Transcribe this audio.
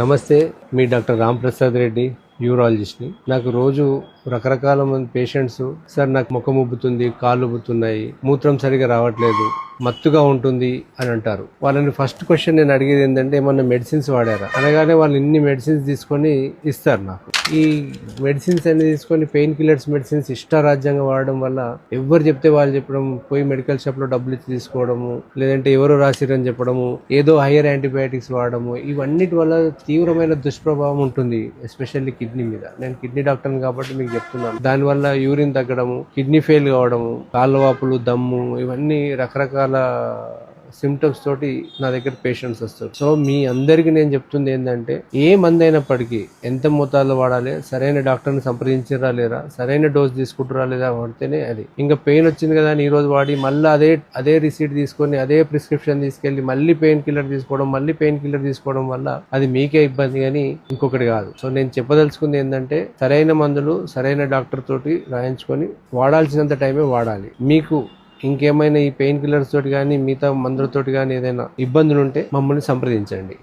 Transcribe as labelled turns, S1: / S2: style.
S1: నమస్తే, మీ డాక్టర్ రామ్ ప్రసాద్ రెడ్డి, యూరాలజిస్ట్ని. నాకు రోజు రకరకాల మంది పేషెంట్స్, సార్ నాకు ముఖం ఉబ్బుతుంది, కాళ్ళు ఉబ్బుతున్నాయి, మూత్రం సరిగా రావట్లేదు, మత్తుగా ఉంటుంది అని అంటారు. వాళ్ళని ఫస్ట్ క్వశ్చన్ నేను అడిగేది ఏంటంటే, ఏమన్నా మెడిసిన్స్ వాడారా అనగానే వాళ్ళు ఇన్ని మెడిసిన్స్ తీసుకొని ఇస్తారు నాకు. ఈ మెడిసిన్స్ అన్ని తీసుకొని పెయిన్ కిల్లర్స్ మెడిసిన్స్ ఇష్టారాజ్యంగా వాడడం వల్ల ఎవరు చెప్తే వాళ్ళు చెప్పడం, పోయి మెడికల్ షాప్ లో డబ్బులు ఇచ్చి తీసుకోవడము, లేదంటే ఎవరో రాసిరని చెప్పడము, ఏదో హైయర్ యాంటీబయాటిక్స్ వాడము, ఇవన్నిటి వల్ల తీవ్రమైన దుష్ప్రభావం ఉంటుంది, ఎస్పెషల్లీ కిడ్నీ మీద. నేను కిడ్నీ డాక్టర్ని కాబట్టి మీకు చెప్తున్నాను. దానివల్ల యూరిన్ తగ్గడము, కిడ్నీ ఫెయిల్ కావడము, కాళ్ళవాపులు, దమ్ము, ఇవన్నీ రకరకాల సిమ్టమ్స్ తోటి నా దగ్గర పేషెంట్స్ వస్తారు. సో మీ అందరికి నేను చెప్తుంది ఏంటంటే, ఏ మందు అయినప్పటికీ ఎంత మోతాదులో వాడాలి, సరైన డాక్టర్ని సంప్రదించరా లేరా, సరైన డోస్ తీసుకుంటారా లేదా వాడితేనే అది. ఇంకా పెయిన్ వచ్చింది కదా అని ఈ రోజు వాడి మళ్ళీ అదే రిసీట్ తీసుకొని అదే ప్రిస్క్రిప్షన్ తీసుకెళ్లి మళ్ళీ పెయిన్ కిల్లర్ తీసుకోవడం వల్ల అది మీకే ఇబ్బంది కానీ ఇంకొకటి కాదు. సో నేను చెప్పదలుచుకుంది ఏంటంటే, సరైన మందులు సరైన డాక్టర్ తోటి రాయించుకొని వాడాల్సినంత టైమే వాడాలి. మీకు ఇంకేమైనా ఈ పెయిన్ కిల్లర్స్ తోటి కానీ మిగతా మందులతోటి కానీ ఏదైనా ఇబ్బందులు ఉంటే మమ్మల్ని సంప్రదించండి.